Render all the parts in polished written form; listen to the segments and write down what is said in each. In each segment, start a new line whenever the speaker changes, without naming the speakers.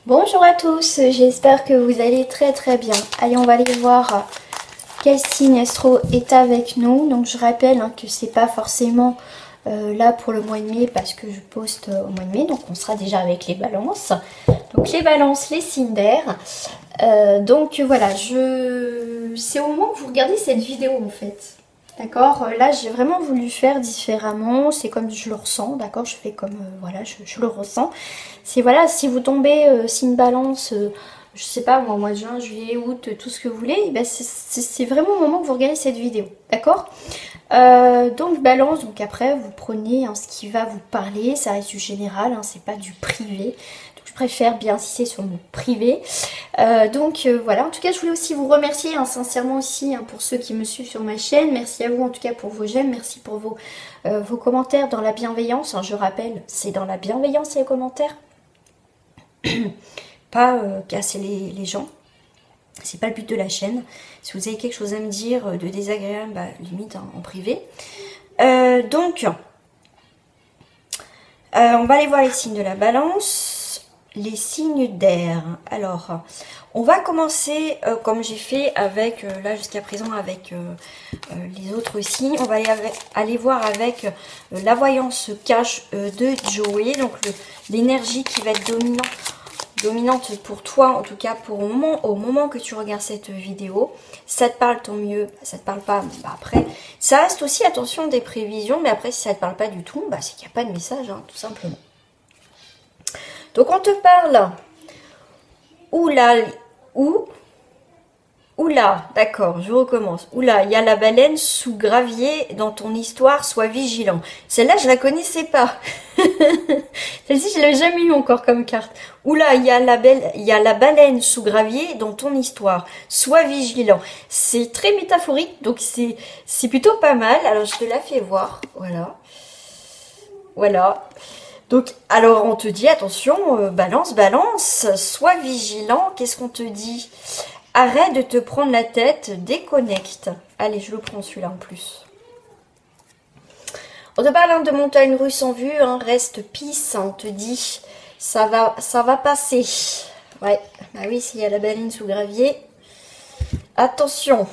Bonjour à tous, j'espère que vous allez très bien. Allez, on va aller voir quel signe astro est avec nous. Donc je rappelle que c'est pas forcément là pour le mois de mai parce que je poste au mois de mai. Donc on sera déjà avec les balances. Donc les balances, les signes d'air. Donc voilà, c'est au moment que vous regardez cette vidéo en fait. D'accord, là j'ai vraiment voulu faire différemment, c'est comme je le ressens, d'accord, je fais comme, voilà, je le ressens. C'est voilà, si vous tombez signe balance, je sais pas moi, au mois de juin, juillet, août, tout ce que vous voulez, eh ben, c'est vraiment au moment que vous regardez cette vidéo, d'accord. Donc balance, donc après vous prenez ce qui va vous parler, ça reste du général, c'est pas du privé. Je préfère bien insister sur le mot privé. Voilà, en tout cas je voulais aussi vous remercier sincèrement aussi pour ceux qui me suivent sur ma chaîne. Merci à vous en tout cas pour vos j'aime, merci pour vos commentaires dans la bienveillance. Je rappelle, c'est dans la bienveillance et les commentaires. Pas casser les gens. C'est pas le but de la chaîne. Si vous avez quelque chose à me dire de désagréable, limite en privé. On va aller voir les signes de la balance. Les signes d'air. Alors, on va commencer comme j'ai fait avec, là jusqu'à présent, avec les autres signes. On va aller voir avec la voyance cache de Joey. Donc, l'énergie qui va être dominante pour toi, en tout cas pour au moment que tu regardes cette vidéo. Si ça te parle, tant mieux. Ça te parle pas, après. Ça reste aussi, attention, des prévisions. Mais après, si ça te parle pas du tout, c'est qu'il n'y a pas de message, tout simplement. Donc on te parle, oula, d'accord, je recommence. Oula, il y a la baleine sous gravier dans ton histoire, sois vigilant. Celle-là, je la connaissais pas. Celle-ci, je l'ai jamais eu encore comme carte. Oula, il y a la baleine sous gravier dans ton histoire, sois vigilant. C'est très métaphorique, donc c'est plutôt pas mal. Alors, je te la fais voir, voilà. Voilà. Donc, alors on te dit, attention, balance, sois vigilant. Qu'est-ce qu'on te dit? Arrête de te prendre la tête, déconnecte. Allez, je le prends celui-là en plus. On te parle de montagne russe en vue, reste peace, on te dit, ça va passer. Ouais, bah oui, s'il y a la baleine sous gravier. Attention.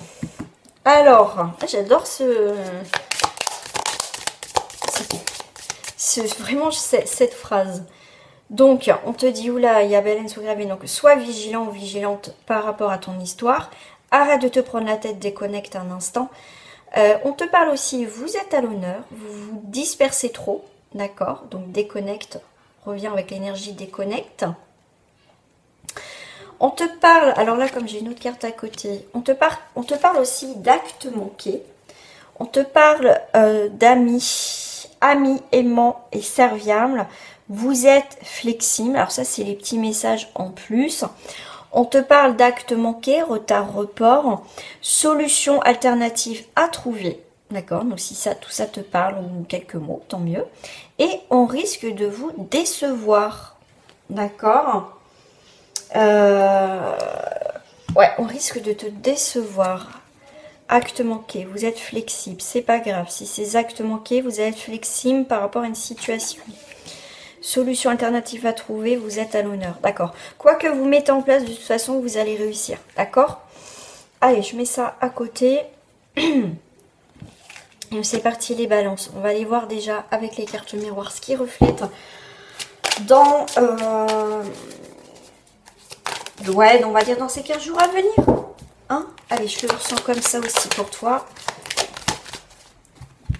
Alors, j'adore vraiment cette phrase. Donc, on te dit, oula, il y a baleine sous gravier, donc sois vigilant ou vigilante par rapport à ton histoire. Arrête de te prendre la tête, déconnecte un instant. On te parle aussi, vous êtes à l'honneur, vous vous dispersez trop, d'accord? Donc, déconnecte, revient avec l'énergie déconnecte. On te parle, alors là, comme j'ai une autre carte à côté, on te parle aussi d'actes manqués. On te parle d'amis, aimants et serviables. Vous êtes flexible. Alors ça, c'est les petits messages en plus. On te parle d'actes manqués, retard, report, solutions alternatives à trouver. D'accord? Donc si tout ça te parle ou quelques mots, tant mieux. Et on risque de vous décevoir. D'accord? Ouais, on risque de te décevoir. Actes manqués, vous êtes flexible, c'est pas grave. Si ces actes manqués, vous êtes flexible par rapport à une situation. Solution alternative à trouver, vous êtes à l'honneur. D'accord. Quoi que vous mettez en place, de toute façon, vous allez réussir. D'accord? Allez, je mets ça à côté. Et c'est parti les balances. On va aller voir déjà avec les cartes miroirs ce qui reflète dans... Ouais, on va dire dans ces 15 jours à venir. Allez, je le ressens comme ça aussi pour toi.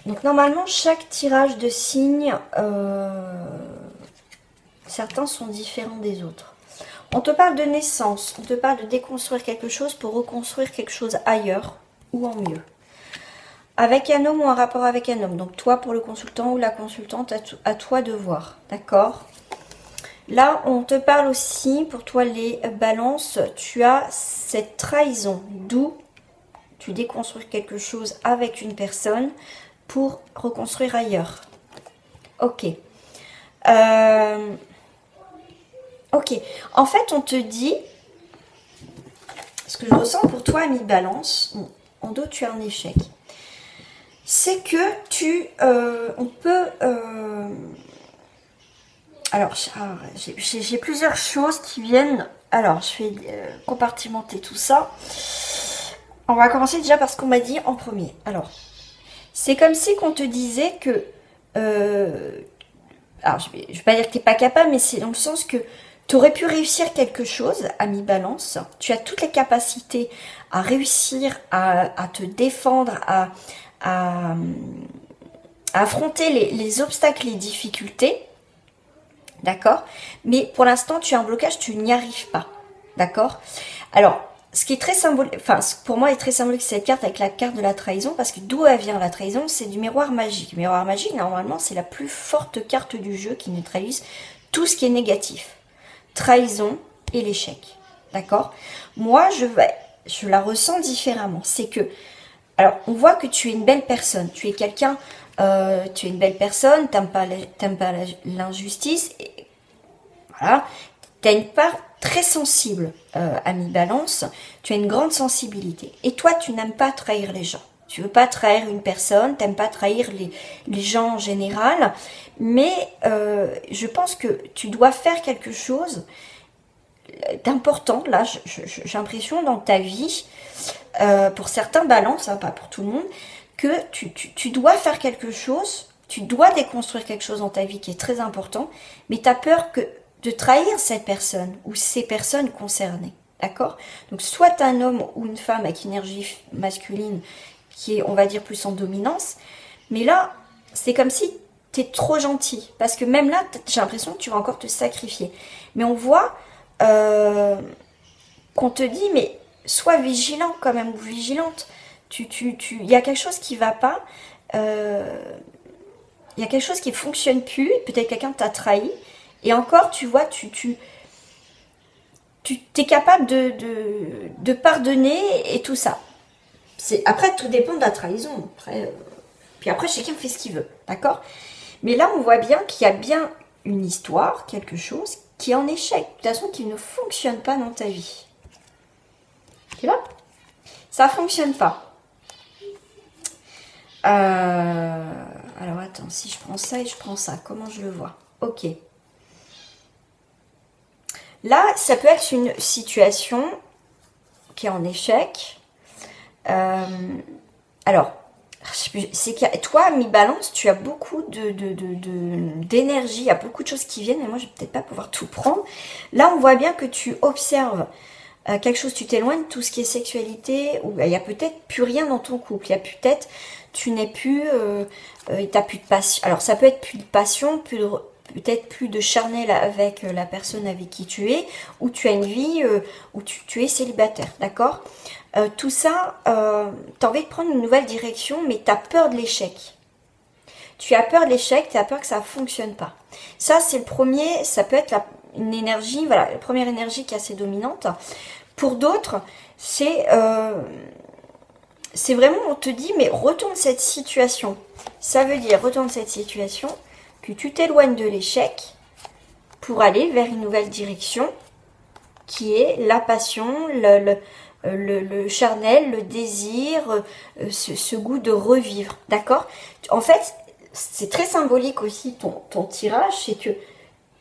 Donc normalement, chaque tirage de signes, certains sont différents des autres. On te parle de naissance, on te parle de déconstruire quelque chose pour reconstruire quelque chose ailleurs ou en mieux. Avec un homme ou un rapport avec un homme. Donc toi pour le consultant ou la consultante, à toi de voir. D'accord ? Là, on te parle aussi, pour toi les balances, tu as cette trahison, d'où tu déconstruis quelque chose avec une personne pour reconstruire ailleurs. Ok. Ok. En fait, on te dit, ce que je ressens pour toi, ami balance, en dos, tu as un échec. C'est que on peut... Alors, j'ai plusieurs choses qui viennent. Alors, je vais compartimenter tout ça. On va commencer déjà par ce qu'on m'a dit en premier. Alors, c'est comme si qu'on te disait que... alors, je vais pas dire que tu n'es pas capable, mais c'est dans le sens que tu aurais pu réussir quelque chose, ami Balance. Tu as toutes les capacités à réussir, à te défendre, à affronter les obstacles, les difficultés. D'accord? Mais pour l'instant, tu as un blocage, tu n'y arrives pas. D'accord? Alors, ce qui est très symbolique, enfin, pour moi, est très symbolique, cette carte avec la carte de la trahison, parce que d'où elle vient la trahison? C'est du miroir magique. Le miroir magique, normalement, c'est la plus forte carte du jeu qui neutralise tout ce qui est négatif. Trahison et l'échec. D'accord? Moi, je la ressens différemment. C'est que, alors, on voit que tu es une belle personne. Tu es quelqu'un, tu es une belle personne, t'aimes pas l'injustice. Voilà. Tu as une part très sensible, ami Balance. Tu as une grande sensibilité. Et toi, tu n'aimes pas trahir les gens. Tu veux pas trahir une personne, tu n'aimes pas trahir les gens en général. Mais je pense que tu dois faire quelque chose d'important. Là, j'ai l'impression dans ta vie, pour certains Balances, hein, pas pour tout le monde, que tu dois faire quelque chose, tu dois déconstruire quelque chose dans ta vie qui est très important, mais tu as peur de trahir cette personne ou ces personnes concernées. D'accord? Donc, soit un homme ou une femme avec une énergie masculine qui est, on va dire, plus en dominance, mais là, c'est comme si tu es trop gentil. Parce que même là, j'ai l'impression que tu vas encore te sacrifier. Mais on voit qu'on te dit, mais sois vigilant quand même, ou vigilante. Il y a quelque chose qui ne va pas. Il y a quelque chose qui ne fonctionne plus. Peut-être quelqu'un t'a trahi. Et encore, tu vois, tu es capable de pardonner et tout ça. Après, tout dépend de la trahison. Puis après, chacun fait ce qu'il veut. D'accord? Mais là, on voit bien qu'il y a bien une histoire, quelque chose, qui est en échec. De toute façon, qui ne fonctionne pas dans ta vie. Tu vois? Ça ne fonctionne pas. Alors, attends, si je prends ça et je prends ça, comment je le vois? Ok. Là, ça peut être une situation qui est en échec. Alors, c'est que toi, mi-balance, tu as beaucoup d'énergie, il y a beaucoup de choses qui viennent, et moi, je vais peut-être pas pouvoir tout prendre. Là, on voit bien que tu observes quelque chose, tu t'éloignes de tout ce qui est sexualité, ou il n'y a peut-être plus rien dans ton couple, il y a peut-être, tu n'es plus, t'as plus de passion. Alors, ça peut être plus de passion, peut-être plus de charnel avec la personne avec qui tu es, ou tu as une vie où tu es célibataire, d'accord? Tout ça, tu as envie de prendre une nouvelle direction, mais tu as peur de l'échec. Tu as peur de l'échec, tu as peur que ça ne fonctionne pas. Ça, c'est le premier, ça peut être une énergie, voilà, la première énergie qui est assez dominante. Pour d'autres, c'est vraiment, on te dit, mais retourne cette situation. Ça veut dire, retourne cette situation, que tu t'éloignes de l'échec pour aller vers une nouvelle direction qui est la passion, le charnel, le désir, ce goût de revivre, d'accord? En fait, c'est très symbolique aussi ton tirage, c'est que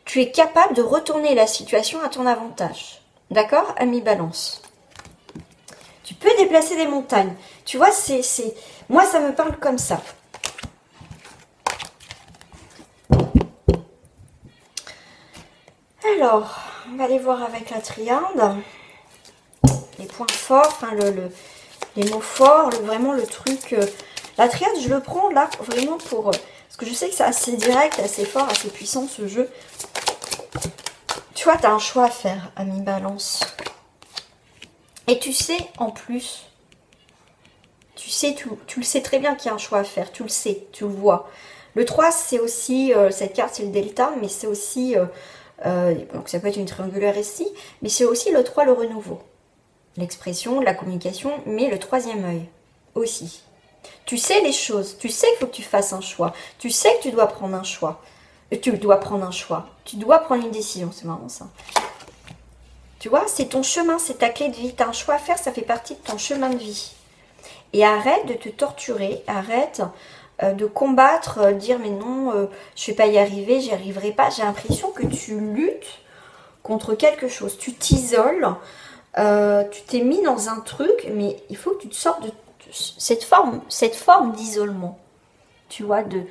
tu es capable de retourner la situation à ton avantage, d'accord, ami Balance? Tu peux déplacer des montagnes, tu vois, moi ça me parle comme ça. Alors, on va aller voir avec la triade. Les points forts, enfin les mots forts, vraiment le truc. La triade, je le prends là vraiment pour... parce que je sais que c'est assez direct, assez fort, assez puissant ce jeu. Tu vois, tu as un choix à faire, ami Balance. Et tu sais, en plus, tu le sais très bien qu'il y a un choix à faire, tu le sais, tu le vois. Le 3, c'est aussi, cette carte, c'est le delta, mais c'est aussi... donc ça peut être une triangulaire ici, mais c'est aussi le 3, le renouveau. L'expression, la communication, mais le troisième œil aussi. Tu sais les choses, tu sais qu'il faut que tu fasses un choix, tu sais que tu dois prendre un choix. Tu dois prendre une décision, c'est marrant ça. Tu vois, c'est ton chemin, c'est ta clé de vie, tu as un choix à faire, ça fait partie de ton chemin de vie. Et arrête de te torturer, arrête
de combattre, dire mais non, je vais pas y arriver, j'y arriverai pas. J'ai l'impression que tu luttes contre quelque chose, tu t'isoles, tu t'es mis dans un truc, mais il faut que tu te sortes de cette forme d'isolement, tu vois, de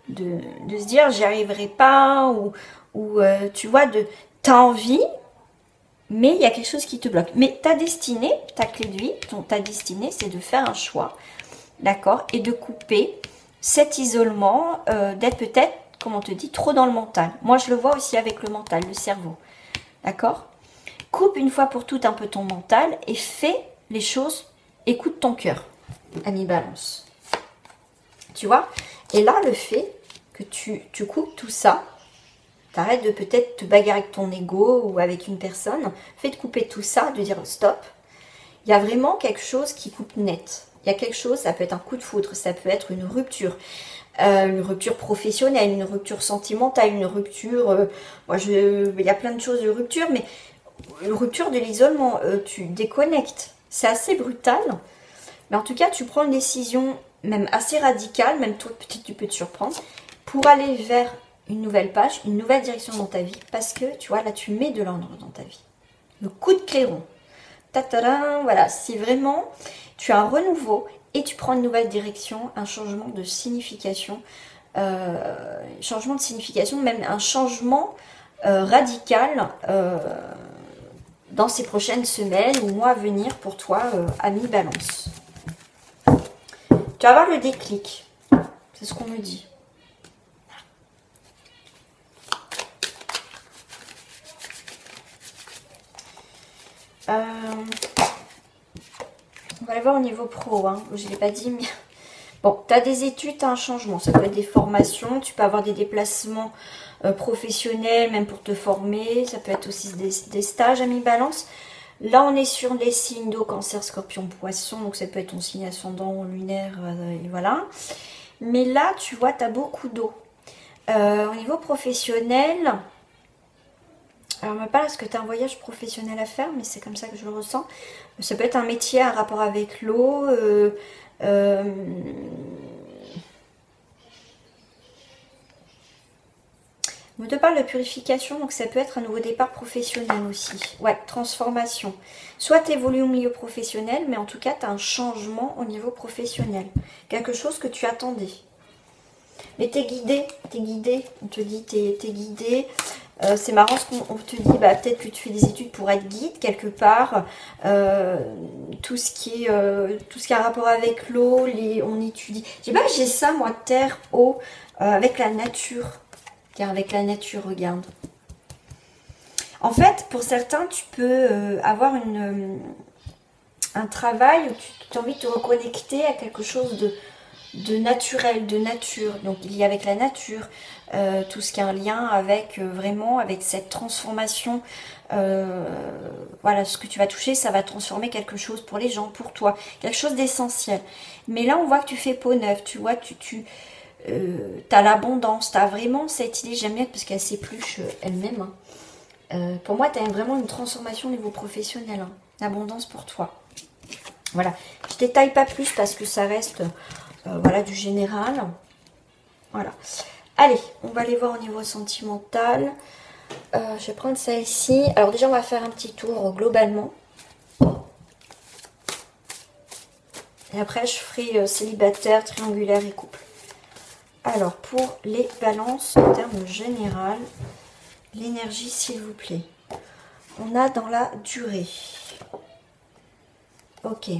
se dire j'y arriverai pas, ou tu vois, t'as envie, mais il y a quelque chose qui te bloque. Mais ta destinée, ta clé de vie, ta destinée, c'est de faire un choix, d'accord, et de couper cet isolement, d'être peut-être, comme on te dit, trop dans le mental. Moi, je le vois aussi avec le mental, le cerveau, d'accord. Coupe une fois pour toutes un peu ton mental et fais les choses, écoute ton cœur, ami Balance. Tu vois? Et là, le fait que tu coupes tout ça, t'arrêtes de peut-être te bagarrer avec ton ego ou avec une personne, fait de couper tout ça, de dire stop. Il y a vraiment quelque chose qui coupe net. Il y a quelque chose, ça peut être un coup de foudre, ça peut être une rupture professionnelle, une rupture sentimentale, une rupture... il y a plein de choses de rupture, mais une rupture de l'isolement, tu déconnectes. C'est assez brutal, mais en tout cas, tu prends une décision même assez radicale, même toi, peut-être tu peux te surprendre, pour aller vers une nouvelle page, une nouvelle direction dans ta vie, parce que, tu vois, là, tu mets de l'ordre dans ta vie. Le coup de clairon. Ta-ta-da, voilà, si vraiment tu as un renouveau et tu prends une nouvelle direction, un changement de signification, même un changement radical dans ces prochaines semaines ou mois à venir pour toi, ami Balance. Tu vas avoir le déclic, c'est ce qu'on me dit. On va aller voir au niveau pro, hein. Je ne l'ai pas dit, mais... Bon, tu as des études, tu as un changement. Ça peut être des formations, tu peux avoir des déplacements professionnels, même pour te former. Ça peut être aussi des stages, ami Balance. Là, on est sur les signes d'eau, Cancer, Scorpion, Poisson. Donc, ça peut être ton signe ascendant, lunaire, et voilà. Mais là, tu vois, tu as beaucoup d'eau. Au niveau professionnel... Alors, on me parle, est-ce que tu as un voyage professionnel à faire, mais c'est comme ça que je le ressens. Ça peut être un métier, un rapport avec l'eau. On te parle de purification, donc ça peut être un nouveau départ professionnel aussi. Ouais, transformation. Soit tu évolues au milieu professionnel, mais en tout cas, tu as un changement au niveau professionnel. Quelque chose que tu attendais. Mais t'es guidé, on te dit t'es guidé. C'est marrant ce qu'on te dit, bah, peut-être que tu fais des études pour être guide quelque part. Tout ce qui a rapport avec l'eau, on étudie. Je sais pas, j'ai ça moi, terre, eau, avec la nature. Car avec la nature, regarde. En fait, pour certains, tu peux avoir un travail où tu as envie de te reconnecter à quelque chose de naturel, de nature. Donc il y a avec la nature, tout ce qui a un lien avec vraiment avec cette transformation. Voilà, ce que tu vas toucher, ça va transformer quelque chose pour les gens, pour toi, quelque chose d'essentiel. Mais là, on voit que tu fais peau neuve, tu vois, tu as l'abondance, tu as vraiment cette idée, j'aime bien parce qu'elle s'épluche elle-même. Hein. Pour moi, tu as vraiment une transformation au niveau professionnel, hein. L'abondance pour toi. Voilà, je détaille pas plus parce que ça reste voilà, du général. Voilà. Allez, on va aller voir au niveau sentimental. Je vais prendre celle-ci. Alors déjà, on va faire un petit tour globalement. Et après, je ferai célibataire, triangulaire et couple. Alors, pour les balances, en termes général, l'énergie, s'il vous plaît. On a dans la durée. Ok.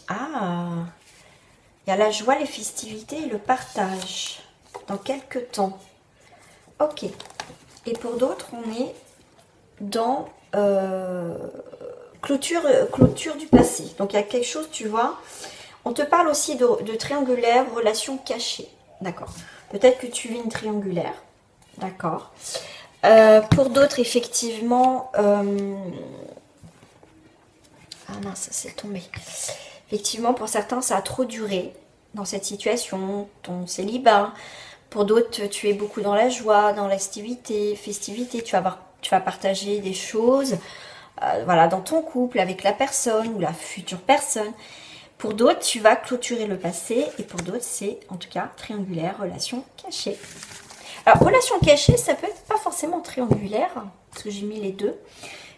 Ah, il y a la joie, les festivités et le partage. Dans quelques temps. Ok. Et pour d'autres, on est dans clôture du passé. Donc, il y a quelque chose, tu vois. On te parle aussi de triangulaire, relation cachée. D'accord. Peut-être que tu vis une triangulaire. D'accord. Pour d'autres, effectivement... Ah mince, ça s'est tombé. Effectivement, pour certains, ça a trop duré dans cette situation, ton célibat. Pour d'autres, tu es beaucoup dans la joie, dans l'activité, festivité. Tu vas partager des choses voilà, dans ton couple, avec la personne ou la future personne. Pour d'autres, tu vas clôturer le passé. Et pour d'autres, c'est en tout cas triangulaire, relation cachée. Alors, relation cachée, ça peut être pas forcément triangulaire, parce que j'ai mis les deux.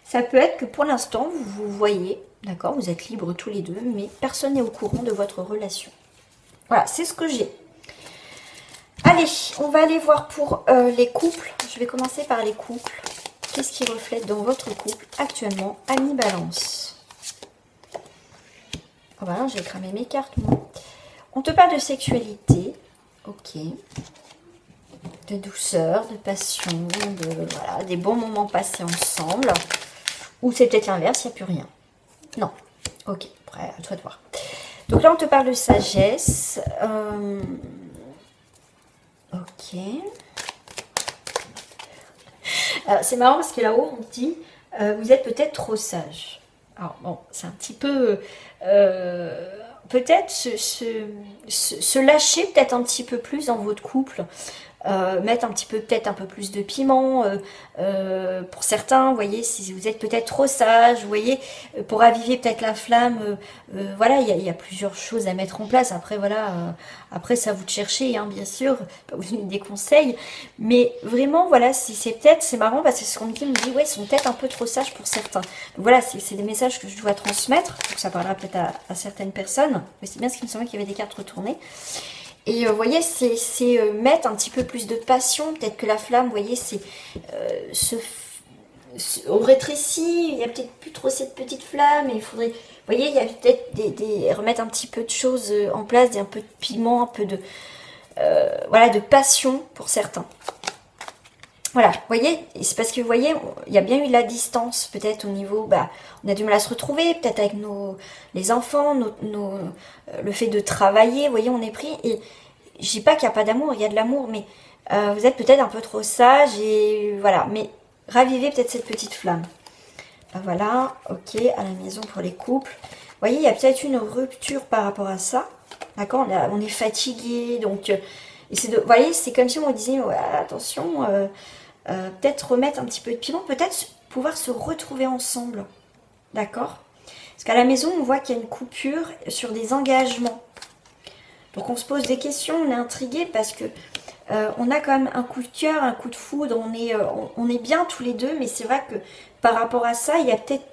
Ça peut être que pour l'instant, vous vous voyez, d'accord, vous êtes libres tous les deux, mais personne n'est au courant de votre relation. Voilà, c'est ce que j'ai. Allez, on va aller voir pour les couples. Je vais commencer par les couples. Qu'est-ce qui reflète dans votre couple actuellement? Ami Balance. Oh bah, j'ai cramé mes cartes, moi. On te parle de sexualité. Ok. De douceur, de passion, voilà, des bons moments passés ensemble. Ou c'est peut-être l'inverse, il n'y a plus rien. Non. Ok, après, à toi de voir. Donc là, on te parle de sagesse. Ok. C'est marrant parce que là-haut, on dit, vous êtes peut-être trop sage. Alors bon, c'est un petit peu... peut-être se lâcher peut-être un petit peu plus dans votre couple. Mettre un petit peu, peut-être un peu plus de piment pour certains, vous voyez, si vous êtes peut-être trop sage, vous voyez, pour raviver peut-être la flamme, voilà, il y a plusieurs choses à mettre en place. Après, voilà, après, c'est à vous de chercher, hein, bien sûr, pas vous donner des conseils, mais vraiment, voilà, c'est peut-être, c'est marrant parce que ce qu'on me dit, ouais, ils sont peut-être un peu trop sages pour certains. Donc, voilà, c'est des messages que je dois transmettre, donc ça parlera peut-être à certaines personnes, mais c'est bien ce qui me semblait qu'il y avait des cartes retournées. Et vous voyez, c'est mettre un petit peu plus de passion. Peut-être que la flamme, vous voyez, c'est on rétrécit. Il n'y a peut-être plus trop cette petite flamme. Et il faudrait, vous voyez, il y a peut-être remettre un petit peu de choses en place, un peu de piment, un peu de, voilà, de passion pour certains. Voilà, vous voyez, c'est parce que vous voyez, il y a bien eu la distance, peut-être au niveau, bah, on a du mal à se retrouver, peut-être avec les enfants, le fait de travailler, vous voyez, on est pris, et je dis pas qu'il n'y a pas d'amour, il y a de l'amour, mais vous êtes peut-être un peu trop sage, et voilà, mais ravivez peut-être cette petite flamme. Ben voilà, ok, à la maison pour les couples. Vous voyez, il y a peut-être une rupture par rapport à ça, d'accord, on est fatigué, donc, vous voyez, c'est comme si on disait, ouais, attention, peut-être remettre un petit peu de piment, peut-être pouvoir se retrouver ensemble, d'accord? Parce qu'à la maison, on voit qu'il y a une coupure sur des engagements. Donc on se pose des questions, on est intrigué parce que on a quand même un coup de cœur, un coup de foudre, on est bien tous les deux, mais c'est vrai que par rapport à ça, il y a peut-être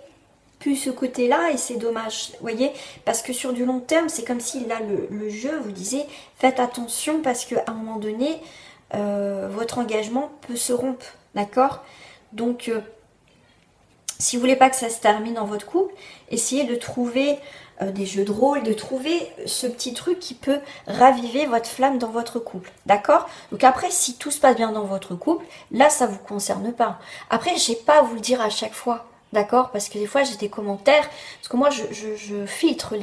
plus ce côté-là et c'est dommage, vous voyez, parce que sur du long terme, c'est comme si là, le jeu vous disait, faites attention parce qu'à un moment donné, votre engagement peut se rompre, d'accord? Donc, si vous voulez pas que ça se termine dans votre couple, essayez de trouver des jeux de rôle, de trouver ce petit truc qui peut raviver votre flamme dans votre couple, d'accord? Donc après, si tout se passe bien dans votre couple, là, ça vous concerne pas. Après, j'ai pas à vous le dire à chaque fois, d'accord? Parce que des fois, j'ai des commentaires, parce que moi, je filtre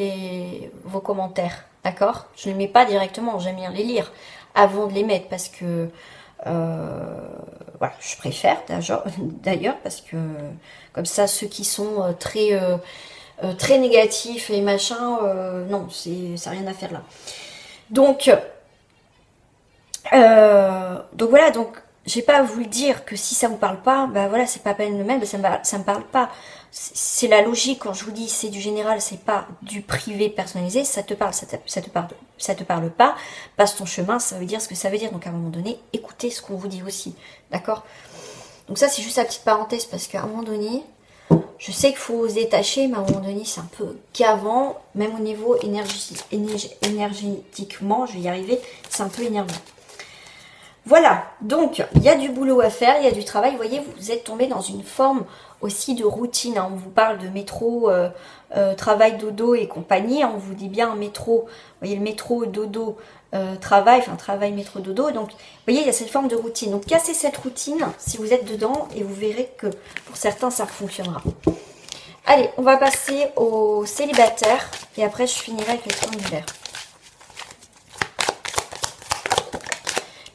vos commentaires, d'accord? Je ne les mets pas directement, j'aime bien les lire avant de les mettre parce que voilà, je préfère d'ailleurs parce que comme ça ceux qui sont très négatifs et machin, non, ça n'a rien à faire là. Donc voilà, donc j'ai pas à vous le dire que si ça vous parle pas, bah voilà, c'est pas à peine le même, ça me parle pas. C'est la logique quand je vous dis c'est du général, c'est pas du privé personnalisé, ça te parle, ça te parle pas, passe ton chemin, ça veut dire ce que ça veut dire. Donc à un moment donné, écoutez ce qu'on vous dit aussi, d'accord? Donc ça c'est juste la petite parenthèse parce qu'à un moment donné, je sais qu'il faut se détacher, mais à un moment donné c'est un peu qu'avant, même au niveau énergétiquement, je vais y arriver, c'est un peu énervant. Voilà, donc il y a du boulot à faire, il y a du travail. Vous voyez, vous êtes tombé dans une forme aussi de routine. Hein. On vous parle de métro, travail, dodo et compagnie. On vous dit bien métro, vous voyez le métro, dodo, travail, enfin travail, métro, dodo. Donc vous voyez, il y a cette forme de routine. Donc cassez cette routine si vous êtes dedans et vous verrez que pour certains ça fonctionnera. Allez, on va passer aux célibataires et après je finirai avec les triangulaires.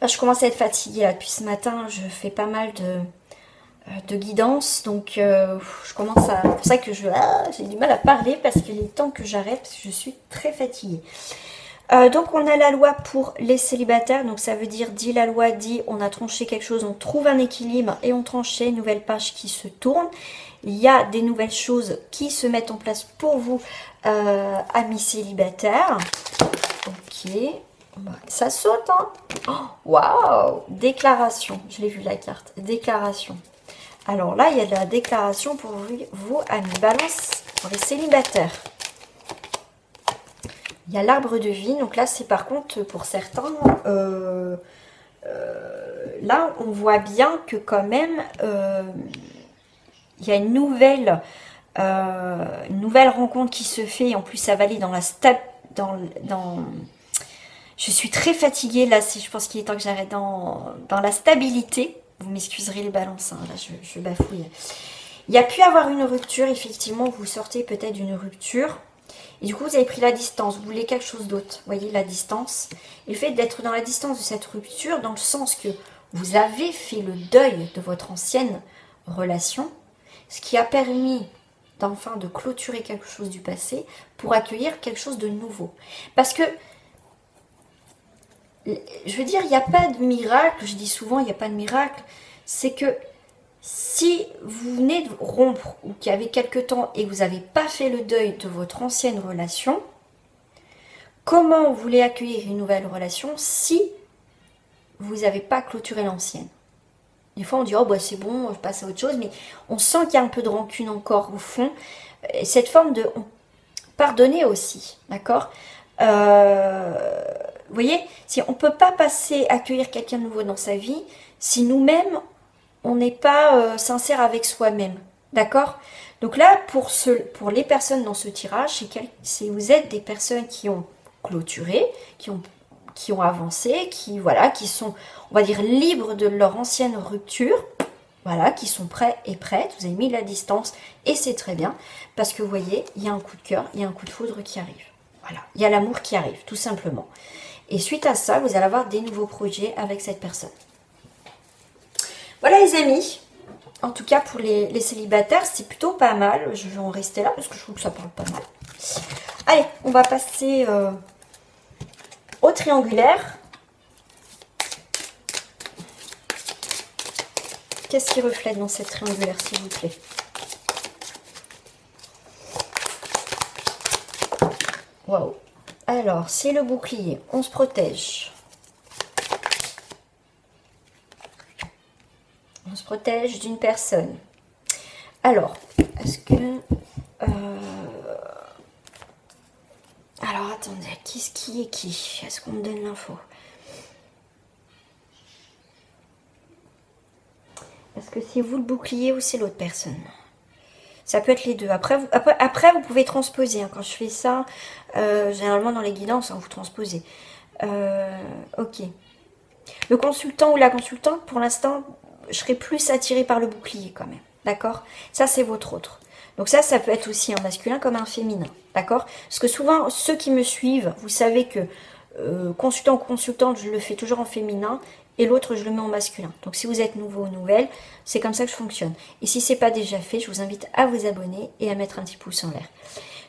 Là, je commence à être fatiguée là, depuis ce matin. Je fais pas mal de guidance. Donc, je commence à... C'est pour ça que j'ai du mal à parler parce qu'il est temps que j'arrête parce que je suis très fatiguée. Donc on a la loi pour les célibataires, donc ça veut dire, dit la loi, dit on a tranché quelque chose, on trouve un équilibre et on tranchait, une nouvelle page qui se tourne. Il y a des nouvelles choses qui se mettent en place pour vous, amis célibataires. Ok, ça saute, hein. Waouh, déclaration, je l'ai vu la carte, déclaration. Alors là, il y a de la déclaration pour vous, amis Balance, pour les célibataires. Il y a l'arbre de vie, donc là c'est par contre pour certains, là on voit bien que quand même il y a une nouvelle rencontre qui se fait, et en plus ça va aller dans la je suis très fatiguée là, je pense qu'il est temps que j'arrête dans la stabilité. Vous m'excuserez les balances, hein, là je bafouille. Il y a pu avoir une rupture, effectivement, vous sortez peut-être d'une rupture. Et du coup, vous avez pris la distance, vous voulez quelque chose d'autre. Vous voyez, la distance. Et le fait d'être dans la distance de cette rupture, dans le sens que vous avez fait le deuil de votre ancienne relation, ce qui a permis d'enfin de clôturer quelque chose du passé pour accueillir quelque chose de nouveau. Parce que, je veux dire, il n'y a pas de miracle, je dis souvent, il n'y a pas de miracle, c'est que si vous venez de rompre ou qu'il y avait quelque temps et que vous n'avez pas fait le deuil de votre ancienne relation, comment vous voulez accueillir une nouvelle relation si vous n'avez pas clôturé l'ancienne? Des fois on dit oh bah c'est bon, je passe à autre chose, mais on sent qu'il y a un peu de rancune encore au fond. Et cette forme de pardonner aussi, d'accord? Vous voyez, si on ne peut pas accueillir quelqu'un de nouveau dans sa vie, si nous-mêmes on n'est pas sincère avec soi-même, d'accord? Donc là, pour les personnes dans ce tirage, vous êtes des personnes qui ont clôturé, qui ont avancé, qui sont, on va dire, libres de leur ancienne rupture, voilà, qui sont prêts et prêtes, vous avez mis la distance, et c'est très bien, parce que vous voyez, il y a un coup de cœur, il y a un coup de foudre qui arrive, voilà, il y a l'amour qui arrive, tout simplement. Et suite à ça, vous allez avoir des nouveaux projets avec cette personne. Voilà les amis, en tout cas pour les célibataires, c'est plutôt pas mal. Je vais en rester là parce que je trouve que ça parle pas mal. Allez, on va passer au triangulaire. Qu'est-ce qui reflète dans cette triangulaire, s'il vous plaît? Waouh. Alors, c'est le bouclier, on se protège. On se protège d'une personne. Alors, est-ce que... Alors, attendez, qui est qui? Est-ce qu'on me donne l'info? Est-ce que c'est vous le bouclier ou c'est l'autre personne? Ça peut être les deux. Après, vous pouvez transposer. Hein. Quand je fais ça, généralement dans les guidances, hein, vous transposez. Ok. Le consultant ou la consultante, pour l'instant... je serai plus attirée par le bouclier quand même, d'accord? Ça, c'est votre autre. Donc ça peut être aussi un masculin comme un féminin, d'accord? Parce que souvent, ceux qui me suivent, vous savez que consultant ou consultante, je le fais toujours en féminin et l'autre, je le mets en masculin. Donc si vous êtes nouveau ou nouvelle, c'est comme ça que je fonctionne. Et si ce n'est pas déjà fait, je vous invite à vous abonner et à mettre un petit pouce en l'air.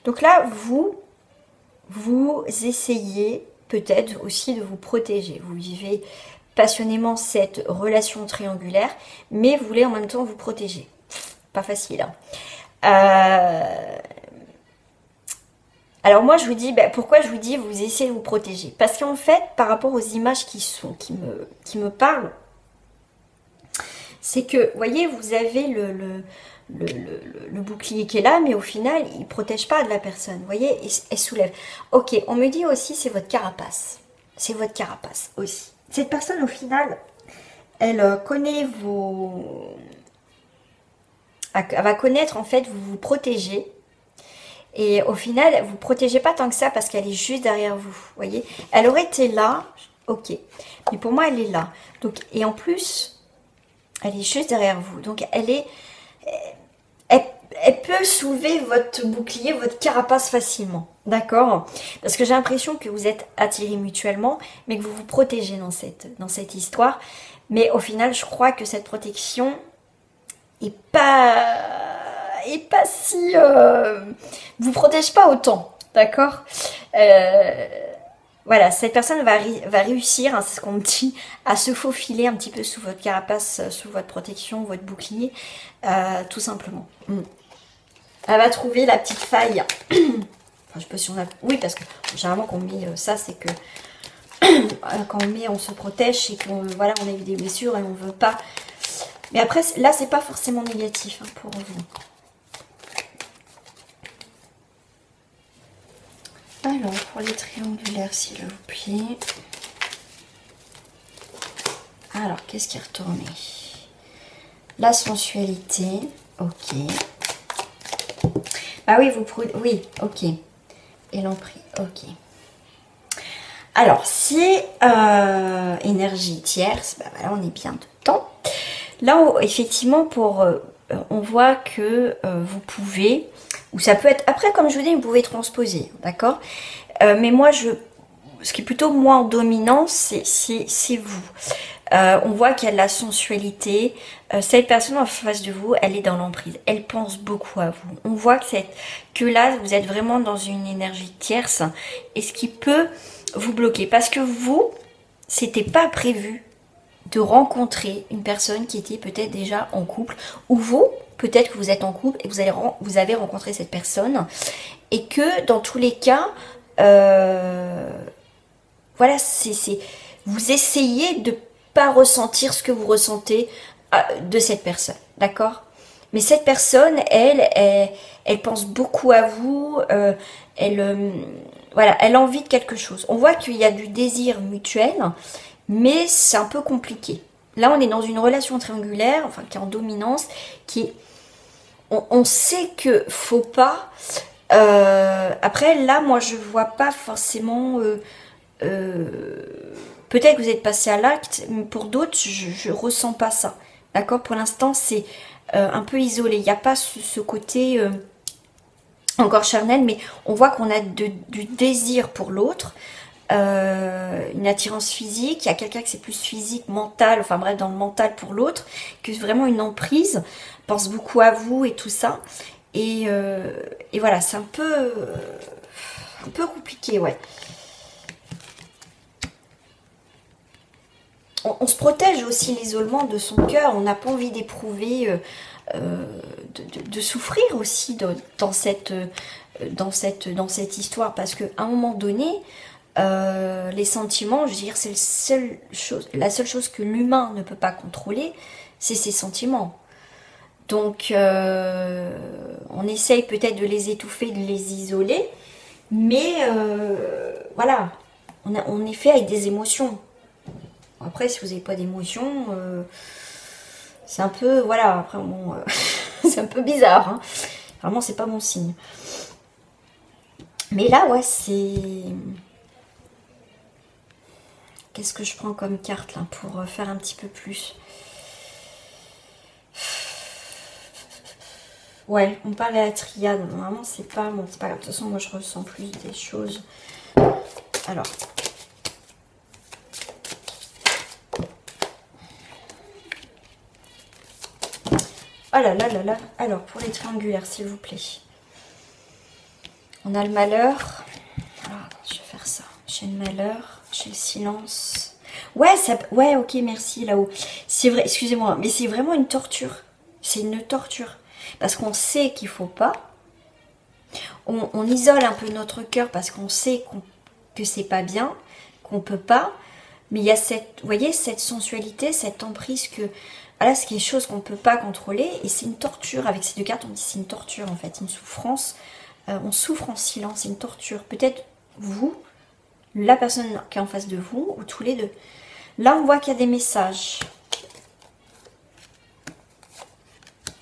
Donc là, vous essayez peut-être aussi de vous protéger. Vous vivez passionnément cette relation triangulaire, mais vous voulez en même temps vous protéger. Pas facile. Hein. Alors moi je vous dis, pourquoi je vous dis vous essayez de vous protéger? Parce qu'en fait, par rapport aux images qui me parlent, c'est que, vous voyez, vous avez le bouclier qui est là, mais au final, il ne protège pas de la personne. Vous voyez, elle soulève. Ok, on me dit aussi, c'est votre carapace. C'est votre carapace aussi. Cette personne, au final, elle connaît elle va connaître, en fait, vous protégez. Et au final, vous ne protégez pas tant que ça parce qu'elle est juste derrière vous. Vous voyez, elle aurait été là, ok. Mais pour moi, elle est là. Donc, et en plus, elle est juste derrière vous. Donc, elle peut soulever votre bouclier, votre carapace facilement. D'accord? Parce que j'ai l'impression que vous êtes attirés mutuellement, mais que vous vous protégez dans cette histoire. Mais au final, je crois que cette protection est pas si... vous protège pas autant. D'accord? Voilà, voilà, cette personne va réussir, hein, c'est ce qu'on me dit, à se faufiler un petit peu sous votre carapace, sous votre protection, votre bouclier, tout simplement. Elle va trouver la petite faille. Enfin, je sais pas si on a... Oui, parce que généralement quand on met ça, c'est que quand on met, on se protège et qu'on voilà, on a eu des blessures et on veut pas. Mais après, là, c'est pas forcément négatif hein, pour vous. Alors, pour les triangulaires, s'il vous plaît. Alors, qu'est-ce qui est retourné? La sensualité. Ok. Ah oui, vous pouvez... Oui, ok. Et l'emprise. Ok. Alors, si énergie tierce, bah voilà, on est bien dedans. Là, effectivement, on voit que vous pouvez, ou ça peut être, après, comme je vous dis, vous pouvez transposer, d'accord? Mais moi, ce qui est plutôt moi en dominance, c'est vous. On voit qu'il y a de la sensualité. Cette personne en face de vous, elle est dans l'emprise. Elle pense beaucoup à vous. On voit que là, vous êtes vraiment dans une énergie tierce. Et ce qui peut vous bloquer. Parce que vous, c'était pas prévu de rencontrer une personne qui était peut-être déjà en couple. Ou vous, peut-être que vous êtes en couple et vous avez rencontré cette personne. Et que dans tous les cas, voilà, vous essayez de pas ressentir ce que vous ressentez de cette personne, d'accord? Mais cette personne, elle pense beaucoup à vous, voilà, elle a envie de quelque chose. On voit qu'il y a du désir mutuel, mais c'est un peu compliqué. Là, on est dans une relation triangulaire, enfin qui est en dominance, on sait que faut pas. Après, là, moi, je vois pas forcément. Peut-être que vous êtes passé à l'acte, mais pour d'autres, je ressens pas ça. D'accord? Pour l'instant, c'est un peu isolé. Il n'y a pas ce côté encore charnel, mais on voit qu'on a du désir pour l'autre, une attirance physique. Il y a quelqu'un qui c'est plus physique, mental, enfin bref, dans le mental pour l'autre, que vraiment une emprise, pense beaucoup à vous et tout ça. Et voilà, c'est un peu compliqué, ouais. On se protège aussi l'isolement de son cœur. On n'a pas envie d'éprouver, de souffrir aussi dans cette histoire. Parce qu'à un moment donné, les sentiments, je veux dire, c'est la seule chose que l'humain ne peut pas contrôler, c'est ses sentiments. Donc, on essaye peut-être de les étouffer, de les isoler. Mais, voilà, on est fait avec des émotions. Après, si vous n'avez pas d'émotion, c'est un peu, voilà, après, bon, c'est un peu bizarre. Hein. Vraiment, c'est pas mon signe. Mais là, ouais, c'est... Qu'est-ce que je prends comme carte, là, pour faire un petit peu plus? Ouais, on parle à la triade. Normalement, c'est pas... Bon, c'est pas grave. De toute façon, moi, je ressens plus des choses. Alors... Oh là là là là. Alors, pour les triangulaires, s'il vous plaît. On a le malheur. Alors, je vais faire ça. J'ai le malheur. J'ai le silence. Ouais, ouais, ok, merci, là-haut. C'est vrai, excusez-moi, mais c'est vraiment une torture. C'est une torture. Parce qu'on sait qu'il faut pas. On isole un peu notre cœur parce qu'on sait que c'est pas bien, qu'on peut pas. Mais il y a cette, vous voyez, cette sensualité, cette emprise que... Voilà, c'est quelque chose qu'on ne peut pas contrôler et c'est une torture. Avec ces deux cartes, on dit c'est une torture en fait, une souffrance. On souffre en silence, c'est une torture. Peut-être vous, la personne qui est en face de vous, ou tous les deux. Là, on voit qu'il y a des messages.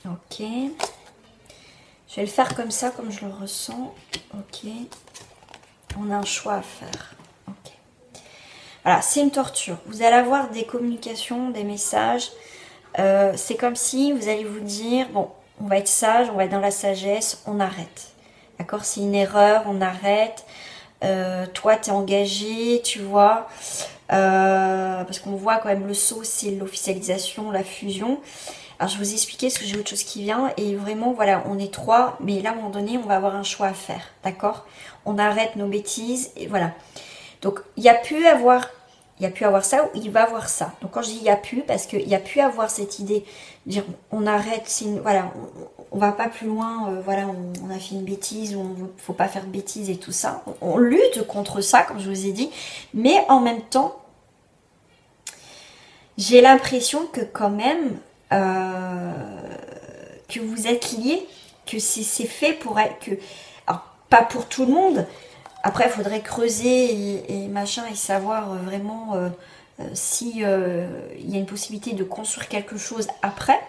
Ok. Je vais le faire comme ça, comme je le ressens. Ok. On a un choix à faire. Ok. Voilà, c'est une torture. Vous allez avoir des communications, des messages. C'est comme si vous allez vous dire, bon, on va être sage, on va être dans la sagesse, on arrête. D'accord? C'est une erreur, on arrête. Toi, tu es engagé, tu vois. Parce qu'on voit quand même le saut, c'est l'officialisation, la fusion. Alors, je vais vous expliquer parce que j'ai autre chose qui vient. Et vraiment, voilà, on est trois. Mais là, à un moment donné, on va avoir un choix à faire. D'accord? On arrête nos bêtises. Et voilà. Donc, il y a pu avoir ça ou il va avoir ça. Donc, quand je dis il y a pu, parce qu'il y a pu avoir cette idée, de dire on arrête, voilà, on va pas plus loin, voilà, on a fait une bêtise, ou faut pas faire de bêtises et tout ça. On lutte contre ça, comme je vous ai dit, mais en même temps, j'ai l'impression que quand même, que vous êtes liés, que c'est fait pour être, alors pas pour tout le monde. Après, il faudrait creuser et machin et savoir vraiment si il y a une possibilité de construire quelque chose après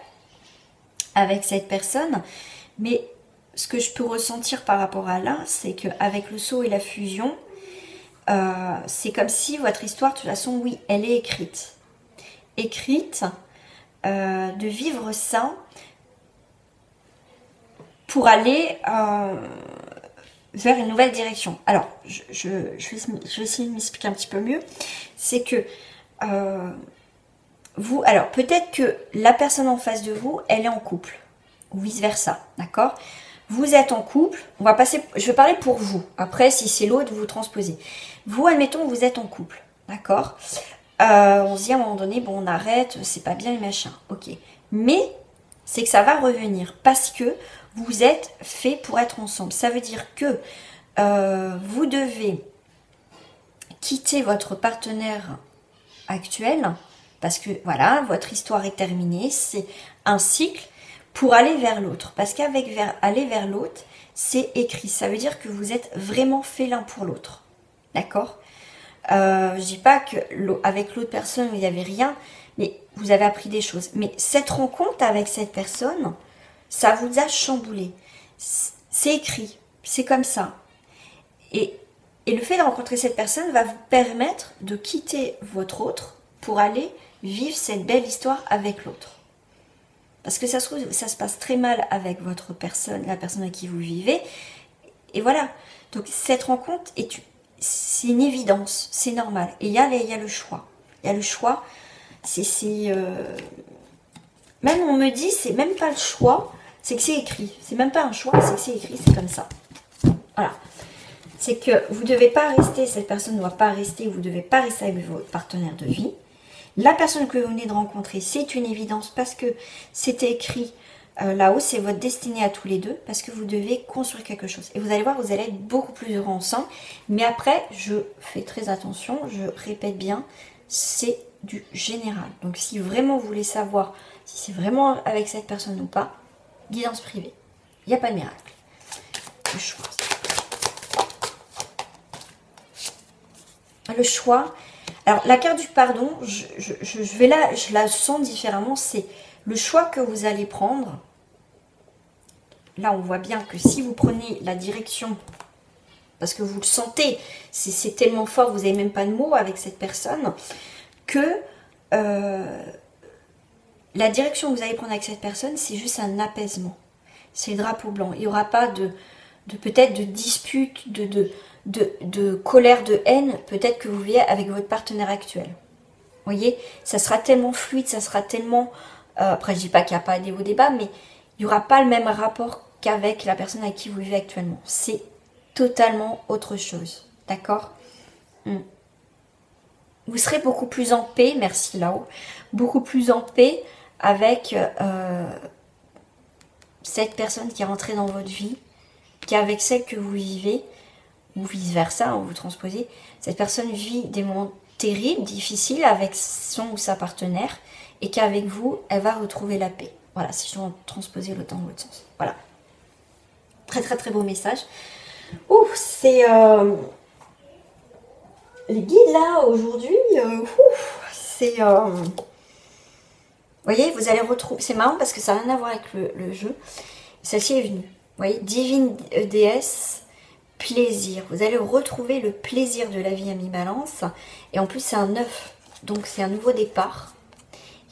avec cette personne. Mais ce que je peux ressentir par rapport à là, c'est qu'avec le saut et la fusion, c'est comme si votre histoire, de toute façon, oui, elle est écrite. Écrite, de vivre ça pour aller vers une nouvelle direction. Alors, je vais essayer de m'expliquer un petit peu mieux. C'est que vous, alors peut-être que la personne en face de vous, elle est en couple, ou vice-versa, d'accord? Vous êtes en couple, on va passer, je vais parler pour vous. Après, si c'est l'autre, vous transposez. Vous, admettons, vous êtes en couple, d'accord? On se dit à un moment donné, bon, on arrête, c'est pas bien les machins, ok. Mais c'est que ça va revenir parce que vous êtes fait pour être ensemble. Ça veut dire que vous devez quitter votre partenaire actuel parce que voilà, votre histoire est terminée, c'est un cycle pour aller vers l'autre. Parce qu'avec aller vers l'autre, c'est écrit. Ça veut dire que vous êtes vraiment fait l'un pour l'autre. D'accord? Je dis pas qu'avec l'autre personne, il n'y avait rien, mais vous avez appris des choses. Mais cette rencontre avec cette personne, ça vous a chamboulé. C'est écrit, c'est comme ça. Et le fait de rencontrer cette personne va vous permettre de quitter votre autre pour aller vivre cette belle histoire avec l'autre. Parce que ça se trouve, ça se passe très mal avec votre personne, la personne avec qui vous vivez. Et voilà. Donc cette rencontre, c'est une évidence, c'est normal. Et il y a le choix. Il y a le choix. Même on me dit, c'est même pas le choix, c'est que c'est écrit. C'est même pas un choix, c'est que c'est écrit, c'est comme ça. Voilà. C'est que vous ne devez pas rester, cette personne ne doit pas rester, vous ne devez pas rester avec votre partenaire de vie. La personne que vous venez de rencontrer, c'est une évidence parce que c'était écrit là-haut, c'est votre destinée à tous les deux, parce que vous devez construire quelque chose. Et vous allez voir, vous allez être beaucoup plus heureux ensemble. Mais après, je fais très attention, je répète bien, c'est du général. Donc si vraiment vous voulez savoir si c'est vraiment avec cette personne ou pas, guidance privée. Il n'y a pas de miracle. Le choix. Le choix. Alors la carte du pardon, je la sens différemment. C'est le choix que vous allez prendre. Là, on voit bien que si vous prenez la direction, parce que vous le sentez, c'est tellement fort, vous n'avez même pas de mots avec cette personne, que la direction que vous allez prendre avec cette personne, c'est juste un apaisement. C'est le drapeau blanc. Il n'y aura pas peut-être de dispute, de colère, de haine, peut-être que vous vivez avec votre partenaire actuel. Vous voyez, ça sera tellement fluide, ça sera tellement... après, je ne dis pas qu'il n'y a pas des hauts débats, mais il n'y aura pas le même rapport qu'avec la personne avec qui vous vivez actuellement. C'est totalement autre chose. D'accord? Vous serez beaucoup plus en paix, merci là-haut, beaucoup plus en paix avec cette personne qui est rentrée dans votre vie, qu'avec celle que vous vivez, ou vice-versa, vous transposez. Cette personne vit des moments terribles, difficiles avec son ou sa partenaire, et qu'avec vous, elle va retrouver la paix. Voilà, si je dois transposer le temps dans l'autre sens. Voilà. Très très très beau message. Ouh, c'est... les guides là, aujourd'hui, c'est... Vous voyez, vous allez retrouver... C'est marrant parce que ça n'a rien à voir avec le jeu. Celle-ci est venue. Vous voyez, divine déesse, plaisir. Vous allez retrouver le plaisir de la vie à mi-balance. Et en plus, c'est un 9. Donc, c'est un nouveau départ.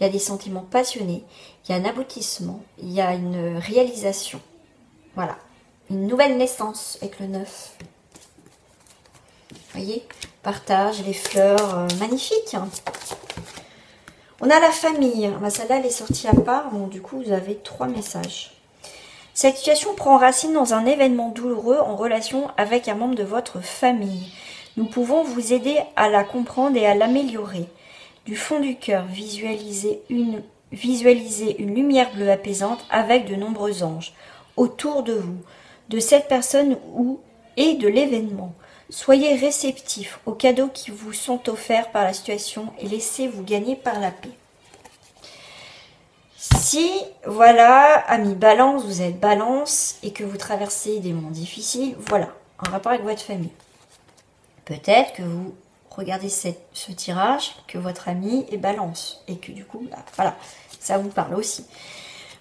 Il y a des sentiments passionnés. Il y a un aboutissement. Il y a une réalisation. Voilà. Une nouvelle naissance avec le 9. Vous voyez, partage, les fleurs, magnifique. On a la famille. Bah, celle-là, elle est sortie à part. Bon, du coup, vous avez 3 messages. Cette situation prend racine dans un événement douloureux en relation avec un membre de votre famille. Nous pouvons vous aider à la comprendre et à l'améliorer. Du fond du cœur, visualisez une lumière bleue apaisante avec de nombreux anges autour de vous, de cette personne et de l'événement. Soyez réceptifs aux cadeaux qui vous sont offerts par la situation et laissez-vous gagner par la paix. Si, voilà, amis Balance, vous êtes Balance et que vous traversez des moments difficiles, voilà, en rapport avec votre famille. Peut-être que vous regardez ce tirage, que votre ami est Balance et que du coup, bah, voilà, ça vous parle aussi.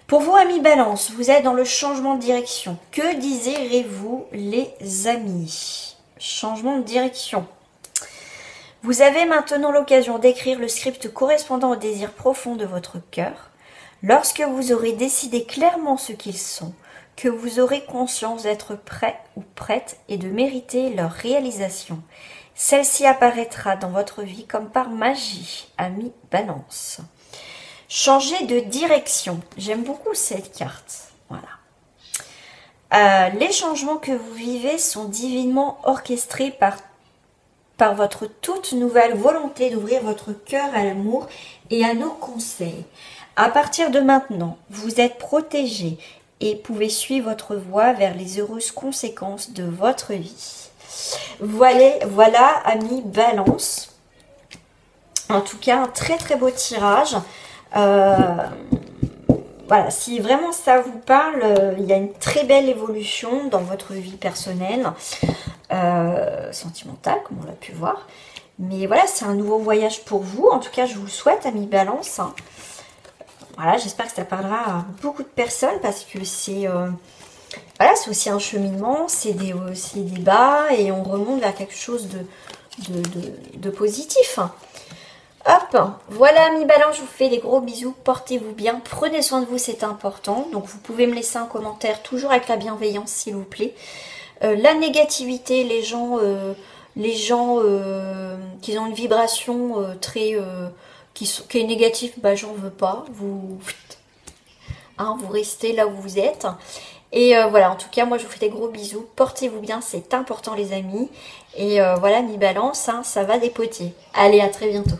Pour vous, amis Balance, vous êtes dans le changement de direction. Que désirez-vous, les amis? Changement de direction. Vous avez maintenant l'occasion d'écrire le script correspondant au désir profond de votre cœur. Lorsque vous aurez décidé clairement ce qu'ils sont, que vous aurez conscience d'être prêt ou prête et de mériter leur réalisation, celle-ci apparaîtra dans votre vie comme par magie, amis Balance. Changer de direction. J'aime beaucoup cette carte. Voilà. Les changements que vous vivez sont divinement orchestrés par votre toute nouvelle volonté d'ouvrir votre cœur à l'amour et à nos conseils. À partir de maintenant, vous êtes protégé et pouvez suivre votre voie vers les heureuses conséquences de votre vie. Voilà, amis Balance. En tout cas, un très très beau tirage. Voilà, si vraiment ça vous parle, il y a une très belle évolution dans votre vie personnelle, sentimentale, comme on l'a pu voir. Mais voilà, c'est un nouveau voyage pour vous. En tout cas, je vous le souhaite, amis Balance. Voilà, j'espère que ça parlera à beaucoup de personnes parce que c'est voilà, c'est aussi un cheminement, c'est des bas et on remonte vers quelque chose de positif. Hop, voilà amis Balance, je vous fais des gros bisous, portez-vous bien, prenez soin de vous, c'est important. Donc vous pouvez me laisser un commentaire, toujours avec la bienveillance s'il vous plaît. La négativité, les gens qui ont une vibration très qui est négative, bah j'en veux pas, vous restez là où vous êtes. Et voilà, en tout cas, moi je vous fais des gros bisous, portez-vous bien, c'est important les amis. Et voilà, mi Balance, hein, ça va dépoter. Allez, à très bientôt.